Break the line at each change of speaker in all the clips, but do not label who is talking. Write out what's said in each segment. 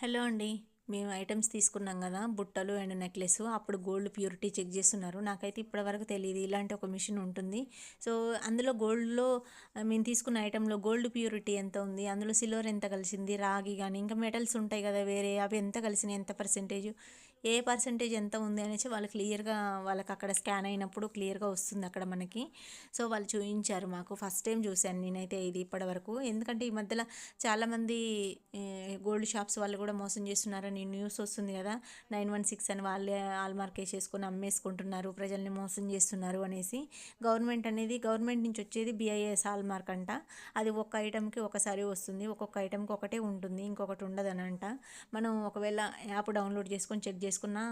Hello అండి. మేము items తీసుకున్నాం గదా! బుట్టలు అండ్ నెక్లెస్. అప్పుడు గోల్డ్ ప్యూరిటీ చెక్ జేస్తున్నారు. నాకైతే ఇప్పటివరకు తెలీదు. ఇలాంటి ఒక మిషన్ ఉంటుంది. సో, అందులో గోల్డ్‌లో మేము తీసుకున్న ఐటెమ్‌లో గోల్డ్ ప్యూరిటీ ఎంత ఉంది? అందులో సిల్వర్ ఎంత కలిసింది? రాగి గాని, ఇంకా మెటల్స్ ఉంటాయి గదా! వేరే అవి ఎంత కలిసినాయి? ఎంత పర్సెంటేజు? ఏ పర్సెంటేజ్ ఎంత ఉంది అనేసి వాళ్ళు క్లియర్‌గా వాళ్ళకక్కడ స్కాన్ అయినప్పుడు క్లియర్‌గా వస్తుందక్కడ మనకి. సో, వాళ్ళు చూయించారు మాకు. ఫస్ట్ టైమ్ చూశాను నేనైతే ఇది ఇప్పటివరకు. ఎందుకంటే ఈ మధ్యల చాలామంది గోల్డ్ షాప్స్ వాళ్ళు కూడా మోసం చేస్తున్నారని న్యూస్ వస్తుంది కదా. 916 అని వాళ్ళే హాల్మార్క్ వేసేసుకొని అమ్మేసుకుంటున్నారు, ప్రజల్ని మోసం చేస్తున్నారు అనేసి. గవర్నమెంట్ నుంచి వచ్చేది బిఐఎస్ హాల్మార్క్ అంట. అది ఒక్క ఐటెంకి ఒకసారి వస్తుంది, ఒక్కొక్క ఐటెంకి ఒకటే ఉంటుంది, ఇంకొకటి ఉండదని అంట. మనం ఒకవేళ యాప్ డౌన్లోడ్ చేసుకొని చెక్ చేసుకున్నా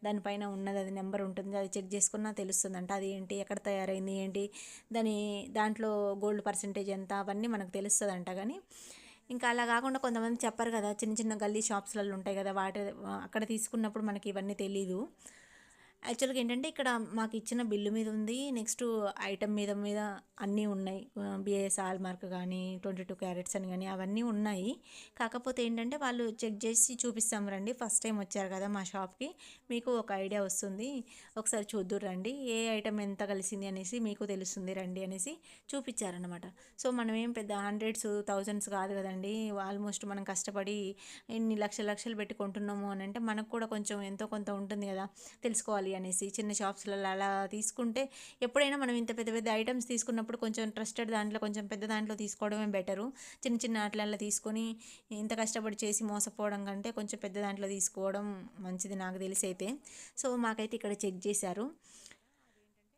దానిపైన ఉన్నది, అది నెంబర్ ఉంటుంది, అది చెక్ చేసుకున్నా తెలుస్తుందంట. అది ఏంటి, ఎక్కడ తయారైంది, ఏంటి దాంట్లో గోల్డ్ పర్సెంటేజ్ ఎంత, అవన్నీ మనకు తెలుస్తుందంట. కానీ ఇంకా అలా కాకుండా కొంతమంది చెప్పరు కదా, చిన్న చిన్న గల్లీ షాప్స్లలో ఉంటాయి కదా, అక్కడ తీసుకున్నప్పుడు మనకి ఇవన్నీ తెలీదు. యాక్చువల్గా ఏంటంటే ఇక్కడ మాకు ఇచ్చిన బిల్లు మీద ఉంది, నెక్స్ట్ ఐటమ్ మీద అన్నీ ఉన్నాయి. బిఏఎస్ హాల్ మార్క్ కానీ 22 క్యారెట్స్ అని కానీ అవన్నీ ఉన్నాయి. కాకపోతే ఏంటంటే వాళ్ళు చెక్ చేసి చూపిస్తాం రండి, ఫస్ట్ టైం వచ్చారు కదా మా షాప్కి, మీకు ఒక ఐడియా వస్తుంది, ఒకసారి చూద్దురు రండి, ఏ ఐటమ్ ఎంత కలిసింది అనేసి మీకు తెలుస్తుంది రండి అనేసి చూపించారనమాట. సో మనం ఏం పెద్ద హండ్రెడ్స్ థౌజండ్స్ కాదు కదండి, ఆల్మోస్ట్ మనం కష్టపడి ఇన్ని లక్షలు పెట్టి కొంటున్నాము అని అంటే మనకు కూడా కొంచెం ఎంతో కొంత ఉంటుంది కదా, తెలుసుకోవాలి అనేసి. చిన్న షాప్స్లలో అలా తీసుకుంటే ఎప్పుడైనా మనం ఇంత పెద్ద పెద్ద ఐటమ్స్ తీసుకున్నప్పుడు కొంచెం ట్రస్టెడ్ దాంట్లో, కొంచెం పెద్ద దాంట్లో తీసుకోవడమే బెటరు. చిన్న చిన్న వాటిలలో తీసుకొని ఇంత కష్టపడి చేసి మోసపోవడం కంటే కొంచెం పెద్ద దాంట్లో తీసుకోవడం మంచిది నాకు తెలిసి అయితే. సో మాకైతే ఇక్కడ చెక్ చేశారు.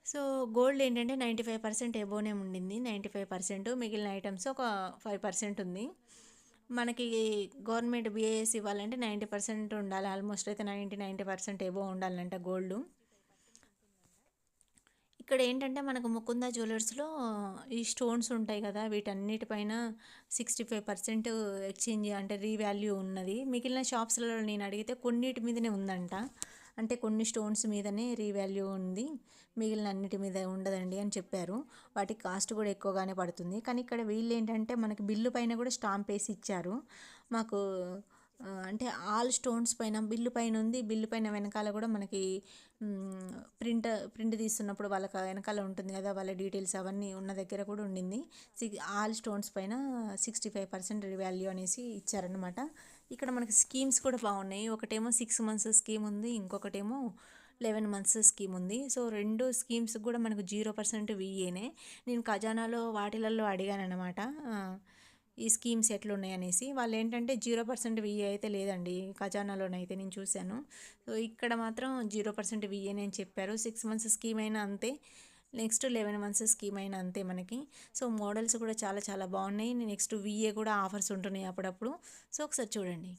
సో గోల్డ్ ఏంటంటే 95% ఎబోనే ఉండింది, 95%. మిగిలిన ఐటమ్స్ ఒక 5% ఉంది. మనకి గవర్నమెంట్ బిఏఎస్ ఇవ్వాలంటే 90% ఉండాలి, ఆల్మోస్ట్ అయితే 90% ఎబో ఉండాలంట గోల్డ్. ఇక్కడ ఏంటంటే మనకు ముకుంద జ్యువెలర్స్లో ఈ స్టోన్స్ ఉంటాయి కదా, వీటన్నిటిపైన 65% ఎక్స్చేంజ్ అంటే రీవాల్యూ ఉన్నది. మిగిలిన షాప్స్లలో నేను అడిగితే కొన్నిటి మీదనే ఉందంట, అంటే కొన్ని స్టోన్స్ మీదనే రీవాల్యూ ఉంది, మిగిలిన అన్నిటి మీద ఉండదండి అని చెప్పారు. వాటి కాస్ట్ కూడా ఎక్కువగానే పడుతుంది. కానీ ఇక్కడ వీళ్ళు ఏంటంటే మనకి బిల్లు పైన కూడా స్టాంప్ వేసి ఇచ్చారు మాకు. అంటే ఆల్ స్టోన్స్ పైన బిల్లు పైన ఉంది, బిల్లు పైన వెనకాల కూడా మనకి ప్రింట్ తీస్తున్నప్పుడు వాళ్ళకి వెనకాల ఉంటుంది కదా, వాళ్ళ డీటెయిల్స్ అవన్నీ ఉన్న దగ్గర కూడా ఉండింది. ఆల్ స్టోన్స్ పైన 65% వాల్యూ అనేసి ఇచ్చారనమాట. ఇక్కడ మనకి స్కీమ్స్ కూడా బాగున్నాయి. ఒకటేమో 6 months స్కీమ్ ఉంది, ఇంకొకటేమో 11 months స్కీమ్ ఉంది. సో రెండు స్కీమ్స్ కూడా మనకు 0% విఏనే. నేను ఖజానాలో వాటిలలో అడిగాను అనమాట, ఈ స్కీమ్స్ ఎట్లున్నాయి అనేసి. వాళ్ళు ఏంటంటే 0% విఏ అయితే లేదండి ఖజానాలోనైతే నేను చూశాను. సో ఇక్కడ మాత్రం 0% విఏనే అని చెప్పారు. 6 months స్కీమ్ అయినా అంతే, నెక్స్ట్ 11 months స్కీమ్ అయినా అంతే మనకి. సో మోడల్స్ కూడా చాలా చాలా బాగున్నాయి. నెక్స్ట్ విఏ కూడా ఆఫర్స్ ఉంటున్నాయి అప్పుడప్పుడు. సో ఒకసారి చూడండి.